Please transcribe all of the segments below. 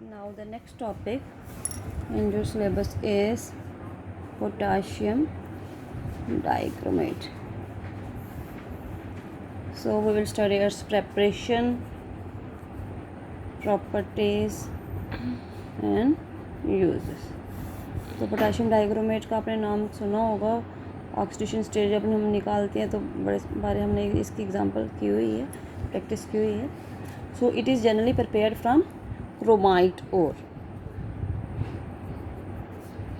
Now the next topic in your syllabus is potassium dichromate. So we will study its preparation, properties and uses. तो potassium dichromate का आपने नाम सुना होगा. Oxidation stage जब हम निकालते हैं तो बड़े बारे हमने इसकी एग्जांपल की हुई है, प्रैक्टिस की हुई है. So it is generally prepared from chromite ore.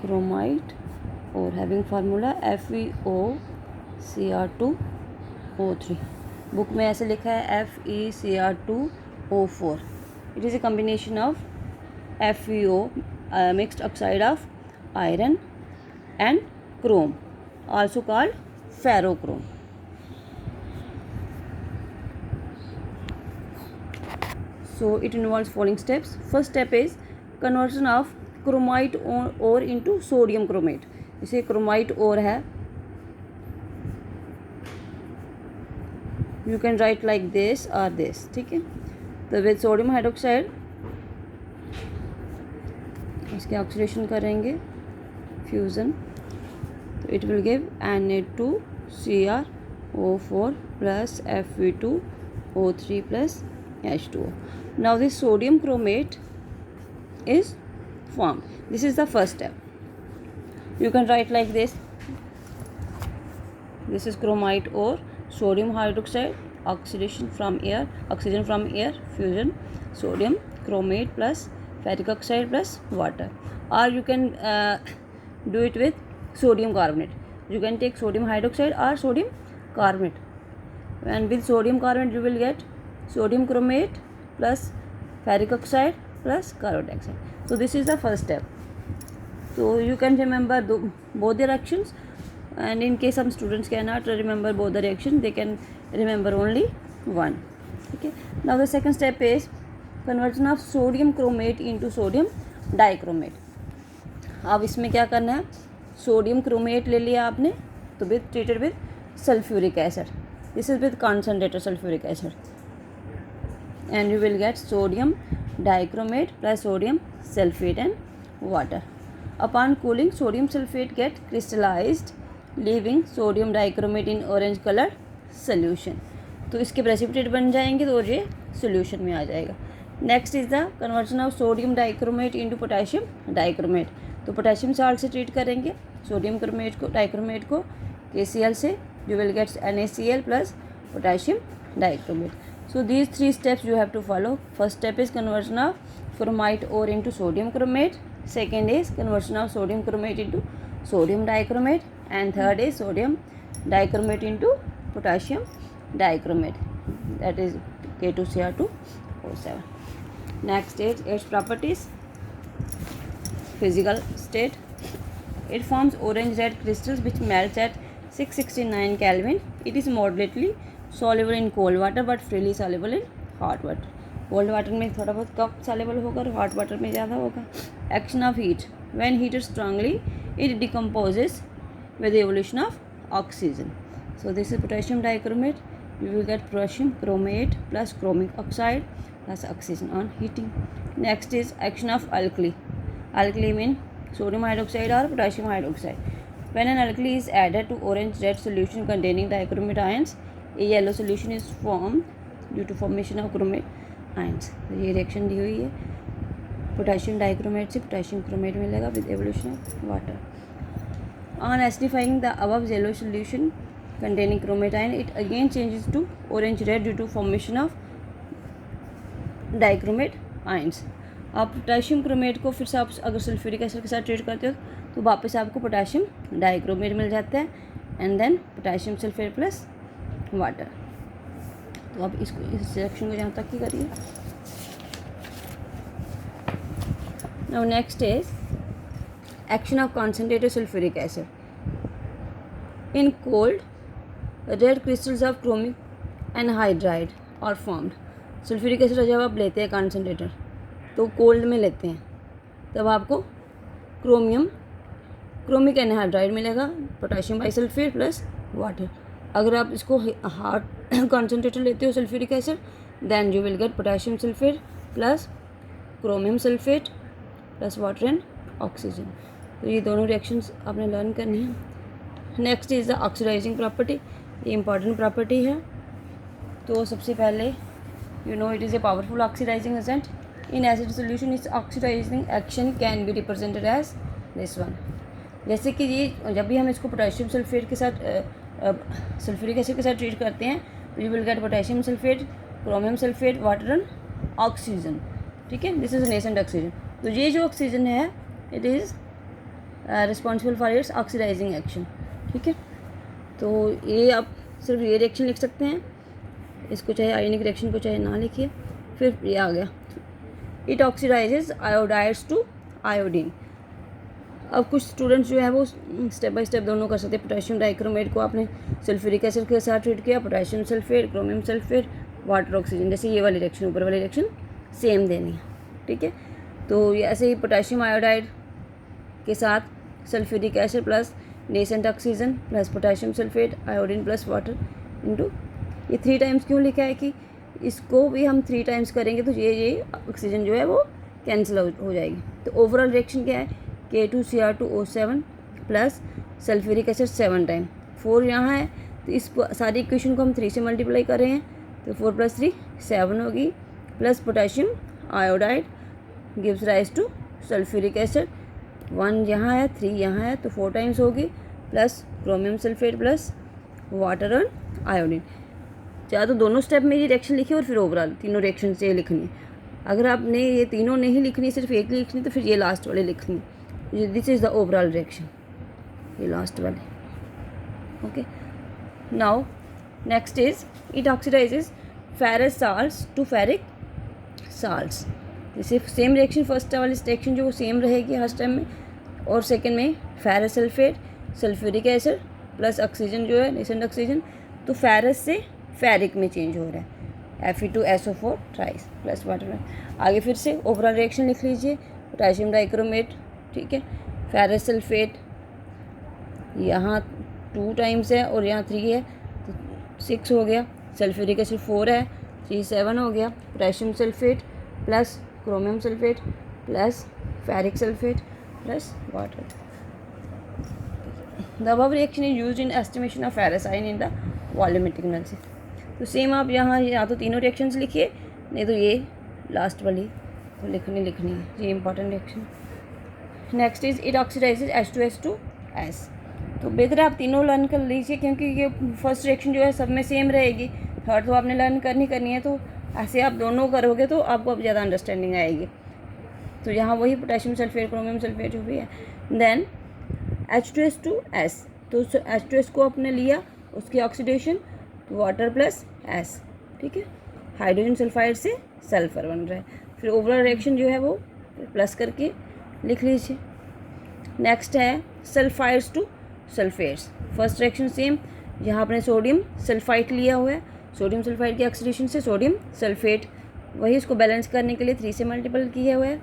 Chromite ore having formula FeOCr2O3. Book में ऐसे लिखा है FeCr2O4. It is a combination of FeO mixed oxide of iron and chrome, also called ferrochrome. So it involves following steps. First step is conversion of chromite ore into sodium chromate. इसे chromite ore है, you can write like this or this. ठीक है. तो with sodium hydroxide इसके oxidation करेंगे, fusion, तो it will give Na2Cr O4 plus Fe2O3 plus H2O. Now this sodium chromate is formed. This is the first step. You can write like this. This is chromite ore, sodium hydroxide, oxidation from air, oxygen from air, fusion, sodium chromate plus ferric oxide plus water. Or you can do it with sodium carbonate. You can take sodium hydroxide or sodium carbonate, and with sodium carbonate you will get sodium chromate plus ferric oxide plus carbon dioxide. So this is the first step. So you can remember both the reactions, and in case some students cannot remember both the reactions, they can remember only one. Okay. Now the second step is conversion of sodium chromate into sodium dichromate. अब इसमें क्या करना है, sodium chromate ले लिया आपने तो with treated with sulphuric acid. This is with concentrated sulphuric acid, and you will get sodium dichromate plus sodium sulphate and water. Upon cooling sodium sulphate get crystallised leaving sodium dichromate in orange colour solution. तो इसके precipitate बन जाएंगे तो ये solution में आ जाएगा. Next is the conversion of sodium dichromate into potassium dichromate. तो पोटेशियम साल्ट से ट्रीट करेंगे सोडियम क्रोमेट को, डाइक्रोमेट को KCl से. You will get NaCl plus potassium dichromate. So these three steps you have to follow. First step is conversion of chromite ore into sodium chromate. Second is conversion of sodium chromate into sodium dichromate, and third is sodium dichromate into potassium dichromate, that is K2Cr2O7. Next is its properties. Physical state. It forms orange red crystals which melts at 669 Kelvin. It is moderately soluble in cold water but freely soluble in hot water. Cold water में थोड़ा बहुत कम soluble होगा और hot water में ज़्यादा होगा. Action of heat. When heated strongly, it decomposes with the evolution of oxygen. So this is potassium dichromate. You will get potassium chromate plus chromic oxide plus oxygen on heating. Next is action of alkali. Alkali mean sodium hydroxide or potassium hydroxide. When an alkali is added to orange red solution containing dichromate ions, a yellow solution is formed due to formation of chromate ions. तो ये reaction दी हुई है. Potassium dichromate से potassium chromate मिलेगा with evolution of water. On acidifying the above yellow solution containing chromate ion, it again changes to orange red due to formation of dichromate ions. आप potassium chromate को फिर से आप अगर sulphuric acid के साथ treat करते हो तो वापस आपको पोटेशियम डाइक्रोमेट मिल जाता है, and then potassium sulphate plus water. तो आप इसको इस रिएक्शन को यहाँ तक ही करिए. Now next is action of concentrated sulphuric acid. In cold red crystals of chromic anhydride are formed. Sulphuric acid जब आप लेते हैं कॉन्सनट्रेटर तो कोल्ड में लेते हैं तब आपको क्रोमिक एनहाइड्राइड मिलेगा, पोटेशियम बाइसल्फेट प्लस वाटर. अगर आप इसको हार्ड कॉन्सनट्रेटर लेते हो sulphuric acid, then you will get potassium sulphate plus chromium sulphate plus water and oxygen. तो ये दोनों रिएक्शंस आपने लर्न करनी है। Next is the oxidising property, ये इंपॉर्टेंट प्रॉपर्टी है। तो सबसे पहले you know it is a powerful oxidising agent in acid solution. इस oxidising action can be represented as this one. जैसे कि ये जब भी हम इसको पोटेशियम सल्फेट के साथ सल्फ्यूरिक एसिड के साथ ट्रीट करते हैं तो you will get potassium sulphate, chromium sulphate, water and oxygen. ठीक है, दिस इज नेसेंट ऑक्सीजन। तो ये जो ऑक्सीजन है it is responsible for its oxidising action. ठीक है, तो ये आप सिर्फ ये रिएक्शन लिख सकते हैं, इसको चाहे आयनिक रिएक्शन को चाहे ना लिखिए। फिर ये आ गया, it oxidises iodides to iodine. अब कुछ स्टूडेंट्स जो है वो स्टेप बाय स्टेप दोनों कर सकते हैं। पोटेशियम डाइक्रोमेट को आपने सल्फ्यूरिक एसिड के साथ ट्रीट किया, potassium sulphate, chromium sulphate, water oxygen, जैसे ये वाली रिएक्शन ऊपर वाली रिएक्शन सेम देनी है। ठीक है, तो ये ऐसे ही पोटेशियम आयोडाइड के साथ sulphuric acid plus nascent oxygen plus potassium sulphate, iodine plus water into, ये 3 टाइम्स क्यों लिखा है कि इसको भी हम 3 टाइम्स करेंगे तो ये ऑक्सीजन जो है वो कैंसिल हो जाएगी। तो ओवरऑल रिएक्शन क्या है, K2Cr2O7 plus sulphuric acid 7 time, 4 यहाँ है तो इस सारी इक्वेशन को हम 3 से मल्टीप्लाई कर रहे हैं तो 4 + 3 7 होगी, plus potassium iodide gives rise to sulphuric acid, 1 यहाँ है 3 यहाँ है तो 4 टाइम्स होगी, plus chromium sulphate plus water और आयोडीन। चाहे तो दोनों स्टेप में ये रिएक्शन लिखिए और फिर ओवरऑल तीनों रिएक्शन से लिखनी है। अगर आपने ये तीनों नहीं लिखनी, सिर्फ एक लिखनी, तो फिर ये लास्ट वाले लिखनी। This is the overall reaction, ये लास्ट वाले। Okay, now next is it oxidises ferrous salts to ferric salts. जैसे सेम रिएक्शन, फर्स्ट वाली रिएक्शन जो वो सेम रहेगी हर टाइम में, और सेकेंड में ferrous sulphate, sulphuric acid plus oxygen जो है नेसेंट ऑक्सीजन, तो फेरस से फेरिक में चेंज हो रहा है, Fe2SO4 ट्राइस प्लस वाटर। आगे फिर से ओवरऑल रिएक्शन लिख लीजिए, पोटेशियम डाइक्रोमेट, ठीक है, फेरस सल्फेट यहाँ 2 टाइम्स है और यहाँ 3 है तो 6 हो गया, सल्फ्यूरिक एसिड 4 है, 3 7 हो गया, potassium sulphate plus chromium sulphate plus ferric sulphate plus water. The above reaction is used in estimation of ferrous ion in the volumetric analysis. तो सेम आप यहाँ या तो तीनों रिएक्शंस लिखिए, नहीं तो ये लास्ट वाली तो लिखनी है, ये important reaction. Next is it oxidises H2S2S। तो बेहतर आप तीनों लर्न कर लीजिए क्योंकि ये फर्स्ट रिएक्शन जो है सब में सेम रहेगी, थर्ड तो आपने लर्न करनी है, तो ऐसे आप दोनों करोगे तो आपको अब ज़्यादा अंडरस्टैंडिंग आएगी। तो यहाँ वही पोटेशियम सल्फेट, क्रोमियम सल्फेट जो भी है। देन H2S2S, तो H2S को आपने लिया, उसकी ऑक्सीडेशन वाटर प्लस एस, ठीक है, हाइड्रोजन सल्फाइड से सल्फर बन रहा है। फिर ओवरऑल रिएक्शन जो है वो प्लस करके लिख लीजिए। नेक्स्ट है sulphides to sulphates. First reaction same, यहाँ आपने सोडियम सल्फाइड लिया हुआ है, सोडियम सल्फाइड की ऑक्सीडेशन से सोडियम सल्फेट, वही उसको बैलेंस करने के लिए 3 से मल्टीपल किया हुआ है,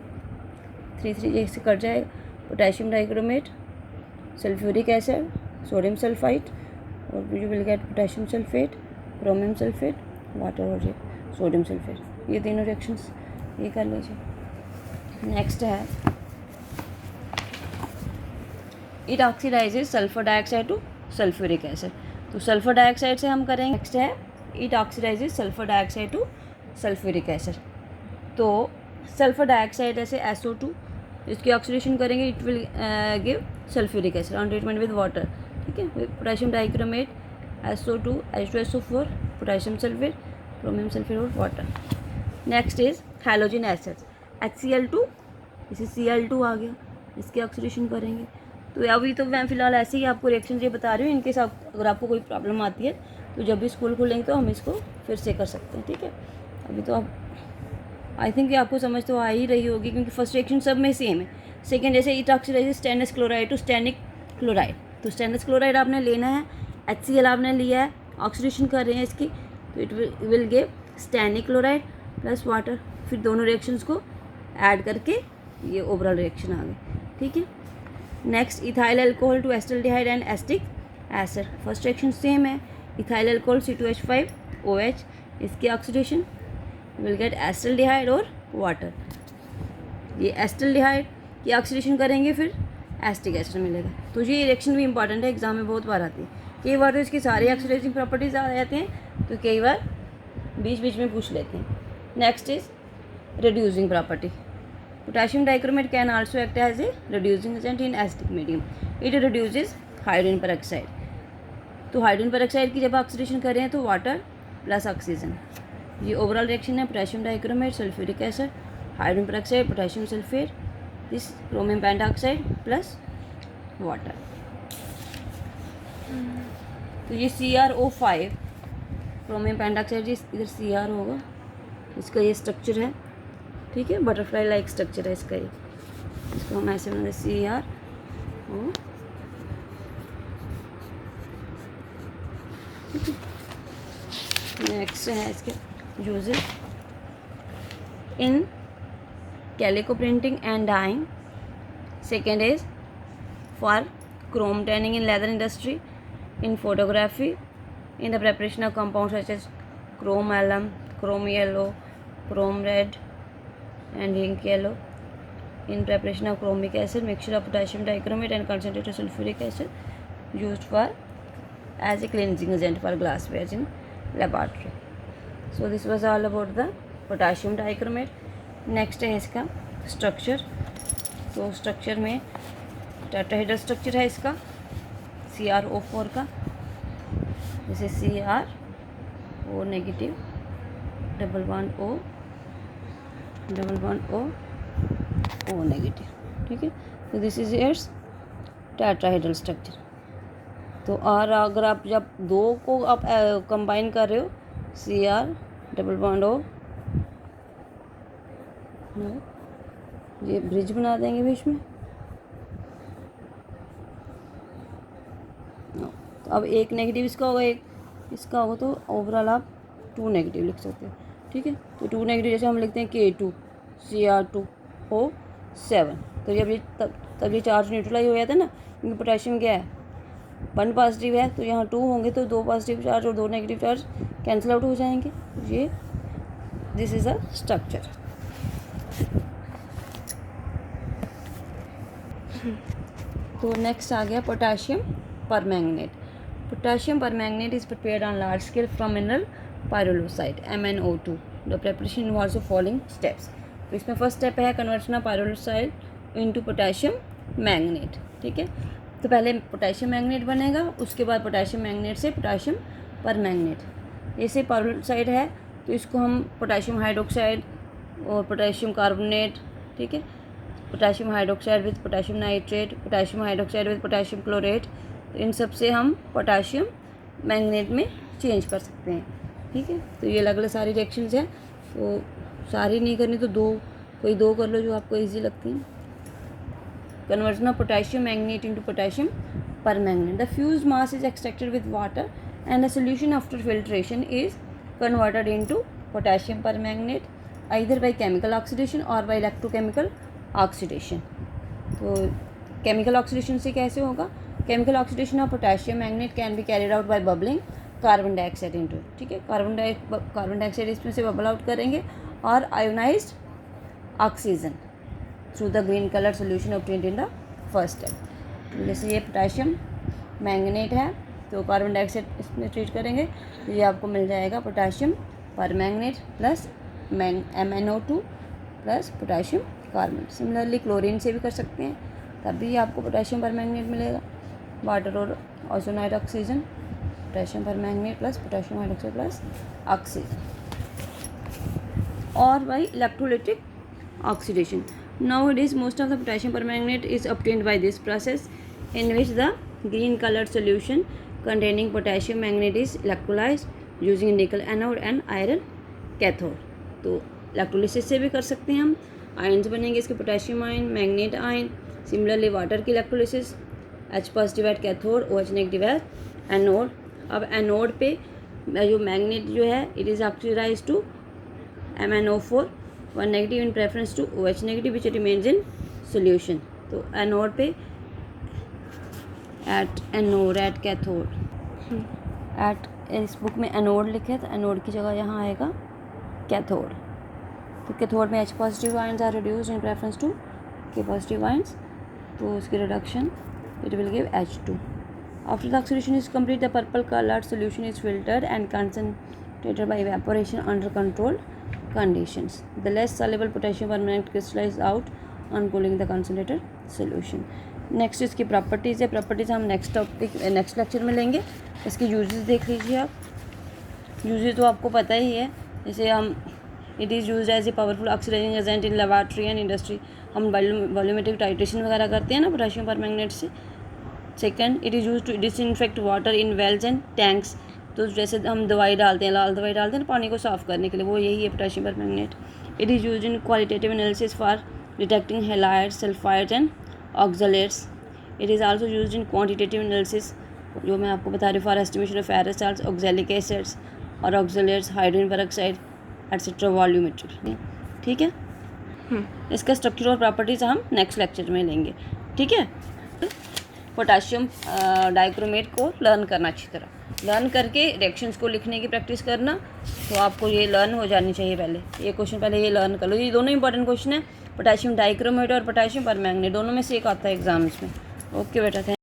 3 जैसे कट जाएगा, potassium dichromate, sulphuric acid, sodium sulphide और you will get potassium sulphate, chromium sulphate, water और सोडियम सल्फेट। ये तीनों रिएक्शंस ये कर लीजिए। नेक्स्ट है it oxidises sulphur dioxide to sulphuric acid. तो सल्फर डाइऑक्साइड से हम करेंगे। नेक्स्ट है it oxidises sulphur dioxide to sulphuric acid. तो सल्फर डाइऑक्साइड ऐसे SO2, इसकी ऑक्सीडेशन करेंगे, it will give sulphuric acid on treatment with water, ठीक है, potassium dichromate, SO2, H2SO4, potassium sulphate, chromium sulphate और water. Next is halogen acids, HCl2, इसे Cl2 आ गया, इसकी ऑक्सीडेशन करेंगे। तो अभी तो मैं फ़िलहाल ऐसे ही आपको रिएक्शन ये बता रही हूँ, इनके साथ अगर आपको कोई प्रॉब्लम आती है तो जब भी स्कूल खुलेंगे तो हम इसको फिर से कर सकते हैं, ठीक है। अभी तो आप आई थिंक आपको समझ तो आ ही रही होगी क्योंकि फर्स्ट रिएक्शन सब में सेम है। सेकेंड जैसे it oxidises stannous chloride to stannic chloride, तो स्टेनलेस क्लोराइड आपने लेना है, HCl आपने लिया है, ऑक्सीडेशन कर रहे हैं इसकी, तो it will give stannic chloride plus water. फिर दोनों रिएक्शंस को ऐड करके ये ओवरऑल रिएक्शन आ गई, ठीक है। Next ethyl alcohol to acetaldehyde and acetic acid. First reaction same है, इथाइल अल्कोहल C2H5OH, इसकी ऑक्सीडेशन विल गेट एसिटाल्डिहाइड और वाटर। ये एस्टल्डिहाइड की ऑक्सीडेशन करेंगे फिर एसिटिक एसिड मिलेगा। तो ये रिएक्शन भी इंपॉर्टेंट है, एग्जाम में बहुत बार आती है। कई बार तो इसकी सारी ऑक्सीडाइजिंग प्रॉपर्टीज आ जाते हैं, तो कई बार बीच बीच में पूछ लेते हैं। Next is reducing property. Potassium dichromate can also act as a reducing agent in acidic medium. It reduces hydrogen peroxide. तो हाइड्रोजन पेरोक्साइड की जब ऑक्सीडेशन करें तो वाटर प्लस ऑक्सीजन, ये ओवरऑल रिएक्शन है। Potassium dichromate, sulphuric acid, hydrogen peroxide, potassium sulphate, this chromium pentoxide plus water. तो ये CrO5 chromium pentoxide, इधर Cr होगा, इसका ये स्ट्रक्चर है, ठीक है, बटरफ्लाई लाइक स्ट्रक्चर है इसका। ये इसको हम ऐसे बनाते CrO। नेक्स्ट है इसके uses in calico printing and dyeing. Second is for chrome tanning in leather industry, in photography, in the preparation of compound such as chrome alum, chrome yellow, chrome red and ink yellow, in preparation of chromic acid, mixture of potassium dichromate and concentrated sulfuric acid used for as a cleansing agent for glassware in laboratory. So this was all about the potassium dichromate. Next है इसका structure. तो structure में tetrahedral structure है इसका CrO4 का, जैसे CrO negative, double bond O, double bond O negative, ठीक है। तो this is it's tetrahedral structure. तो और अगर आप जब दो को आप कंबाइन कर रहे हो, Cr डबल बॉन्ड O, ये ब्रिज बना देंगे बीच में। तो अब एक नेगेटिव इसका होगा, एक इसका होगा, तो ओवरऑल आप 2 नेगेटिव लिख सकते हो, ठीक है। तो 2 नेगेटिव जैसे हम लिखते हैं K2 Cr2O7, तो जब ये तब ये चार्ज न्यूट्रलाइज हो जाता है ना, क्योंकि पोटेशियम क्या है 1 पॉजिटिव है, तो यहाँ 2 होंगे, तो 2 पॉजिटिव चार्ज और 2 नेगेटिव चार्ज कैंसिल आउट हो जाएंगे। ये दिस इज़ अ स्ट्रक्चर। तो नेक्स्ट आ गया potassium permanganate. Potassium permanganate is prepared on large scale from mineral pyrolusite MnO2। The preparation involves the following steps. तो इसमें फर्स्ट स्टेप है conversion of pyrolusite into potassium manganate, ठीक है। तो पहले potassium manganate बनेगा, उसके बाद पोटेशियम मैंगनेट से पोटेशियम परमैंगनेट। जैसे पायरोलोसाइट है तो इसको हम पोटेशियम हाइड्रोक्साइड और पोटेशियम कार्बोनेट, ठीक है, potassium hydroxide with potassium nitrate, potassium hydroxide with potassium chlorate, तो इन सब से हम पोटेशियम मैंगनेट में चेंज कर सकते हैं, ठीक है। तो ये अलग अलग सारी रिएक्शंस हैं, तो सारी नहीं करनी तो कोई दो कर लो जो आपको इजी लगती हैं। Conversion of potassium manganate into potassium permanganate. The fused mass is extracted with water and the solution after filtration is converted into potassium permanganate either by chemical oxidation or by electrochemical oxidation। तो chemical oxidation से कैसे होगा? Chemical oxidation of potassium manganate can be carried out by bubbling carbon dioxide into, ठीक है। Carbon dioxide इसमें से bubble out करेंगे और ionised oxygen through the green colour solution obtained in the first step. जैसे ये पोटेशियम मैंगनेट है तो कार्बन डाइऑक्साइड इसमें ट्रीट करेंगे, तो ये आपको मिल जाएगा potassium permanganate plus MnO2 plus potassium carbonate. Similarly chlorine से भी कर सकते हैं, तब भी आपको पोटेशियम परमैंगनेट मिलेगा। वाटर और ozonide oxygen, potassium permanganate plus potassium hydroxide plus oxygen. और by electrolytic oxidation. Nowadays most of the potassium permanganate is obtained by this process in which the green colored solution containing potassium manganate is electrolyzed using nickel anode and iron cathode। तो electrolysis से भी कर सकते हैं हम, ions बनेंगे इसके potassium ion, manganate ion. Similarly water की electrolysis, H positive at cathode, OH negative at anode. अब एनोड पे जो मैंगनेट जो है it is oxidise to MnO4 1 negative in preference to OH negative which remains in solution. तो anode पे at anode at cathode, at इस book में anode लिखे तो एनोड की जगह यहाँ आएगा कैथोड, तो कैथोड में H positive ions are reduced in preference to K positive ions, तो उसकी reduction it will give H2. After the oxidation is complete, the purple colored solution is filtered and concentrated by evaporation under controlled conditions. The less soluble potassium permanganate crystallizes out on cooling the concentrated solution. Next इसकी properties है, properties हम next lecture में लेंगे. इसके uses देख लीजिए आप. Uses तो आपको पता ही है, जैसे हम it is use as a powerful oxidising agent in laboratory and industry. हम वॉल्यूमेट्रिक टाइट्रेशन वगैरह करते हैं ना पोटेशियम परमैंगनेट से. Second, it is use to disinfect water in wells and tanks. तो जैसे हम दवाई डालते हैं, लाल दवाई डालते हैं ना पानी को साफ़ करने के लिए, वो यही है potassium permanganate. It is use in qualitative analysis for detecting halides, sulphides and oxalates. It is also use in quantitative analysis, जो मैं आपको बता रही हूँ, for estimation of ferrous salts, oxalic acids और oxalates, hydrogen peroxide etcetera volumetric. ठीक है. इसका स्ट्रक्चर और प्रॉपर्टीज़ हम नेक्स्ट लेक्चर में लेंगे. ठीक है. पोटाशियम डाइक्रोमेट को लर्न करना, अच्छी तरह लर्न करके रिएक्शंस को लिखने की प्रैक्टिस करना. तो आपको ये लर्न हो जानी चाहिए पहले. ये क्वेश्चन पहले ये लर्न कर लो. ये दोनों इंपॉर्टेंट क्वेश्चन है, पोटाशियम डाइक्रोमेट और पोटाशियम परमैंगनेट, दोनों में से एक आता है एग्जाम्स में. ओके बेटा.